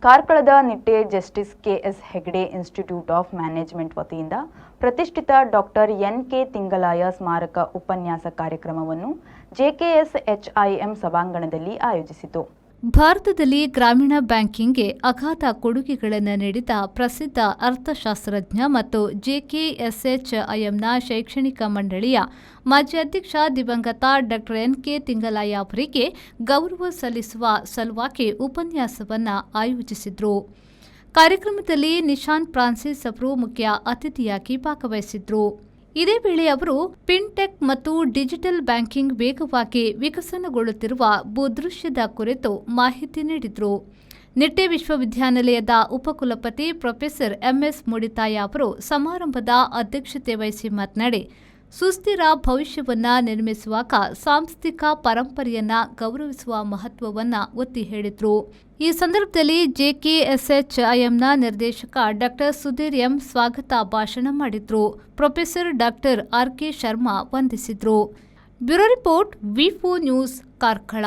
ಕಾರ್ಕಳದ Nitte justice KS Hegde institute of management ವತಿಯಿಂದ ಪ್ರತಿಷ್ಠಿತ doctor ಎನ್.ಕೆ. ತಿಂಗಲಾಯ ಸ್ಮಾರಕ ಉಪನ್ಯಾಸ ಕಾರ್ಯಕ್ರಮವನ್ನು ಜೆಕೆಎಸ್ಎಚ್ಐಎಂ ಸಭಾಂಗಣದಲ್ಲಿ ಆಯೋಜಿಸಿತು. ಭಾರತದಲ್ಲಿ ಗ್ರಾಮೀಣ ಬ್ಯಾಂಕಿಂಗ್ಗೆ ಅಗಾಧ ಕೊಡುಗೆಗಳನ್ನು ನೀಡಿದ ಪ್ರಸಿದ್ಧ ಅರ್ಥಶಾಸ್ತ್ರಜ್ಞ ಮತ್ತು ಜೆಕೆಎಸ್ಎಚ್ಐಎಂನ ಶೈಕ್ಷಣಿಕ ಮಂಡಳಿಯ ಮಾಜಿ ಅಧ್ಯಕ್ಷ ದಿವಂಗತ ಡಾಕ್ಟರ್ ಎನ್.ಕೆ. ತಿಂಗಲಾಯ ಅವರಿಗೆ ಗೌರವ ಸಲ್ಲಿಸುವ ಸಲುವಾಗಿ ಉಪನ್ಯಾಸವನ್ನು ಆಯೋಜಿಸಿದರು. ಕಾರ್ಯಕ್ರಮದಲ್ಲಿ ನಿಶಾಂತ್ ಫ್ರಾನ್ಸಿಸ್ ಅವರು ಮುಖ್ಯ ಅತಿಥಿಯಾಗಿ ಭಾಗವಹಿಸಿದ್ರು. ಇದೇ ವೇಳೆ ಅವರು ಫಿನ್ಟೆಕ್ ಮತ್ತು ಡಿಜಿಟಲ್ ಬ್ಯಾಂಕಿಂಗ್ ವೇಗವಾಗಿ ವಿಕಸನಗೊಳ್ಳುತ್ತಿರುವ ಭೂದೃಶ್ಯದ ಕುರಿತು ಮಾಹಿತಿ ನೀಡಿದರು. ನಿಟ್ಟೆ ವಿಶ್ವವಿದ್ಯಾನಿಲಯದ ಉಪಕುಲಪತಿ ಪ್ರೊಫೆಸರ್ ಎಂಎಸ್ ಮುಡಿತಾಯ ಅವರು ಸಮಾರಂಭದ ಅಧ್ಯಕ್ಷತೆ ವಹಿಸಿ ಮಾತನಾಡಿ, ಸುಸ್ಥಿರ ಭವಿಷ್ಯವನ್ನು ನಿರ್ಮಿಸುವಾಗ ಸಾಂಸ್ಥಿಕ ಪರಂಪರೆಯನ್ನು ಗೌರವಿಸುವ ಮಹತ್ವವನ್ನು ಒತ್ತಿ ಹೇಳಿದರು. ಈ ಸಂದರ್ಭದಲ್ಲಿ ಜೆಕೆಎಸ್ಎಚ್ಐಎಂನ ನಿರ್ದೇಶಕ ಡಾಕ್ಟರ್ ಸುಧೀರ್ ಎಂ ಸ್ವಾಗತ ಭಾಷಣ ಮಾಡಿದರು. Professor doctor RK. ಶರ್ಮಾ ವಂದಿಸಿದರು. ಬ್ಯೂರೋ ರಿಪೋರ್ಟ್ ವಿ4 ನ್ಯೂಸ್, ಕಾರ್ಕಳ.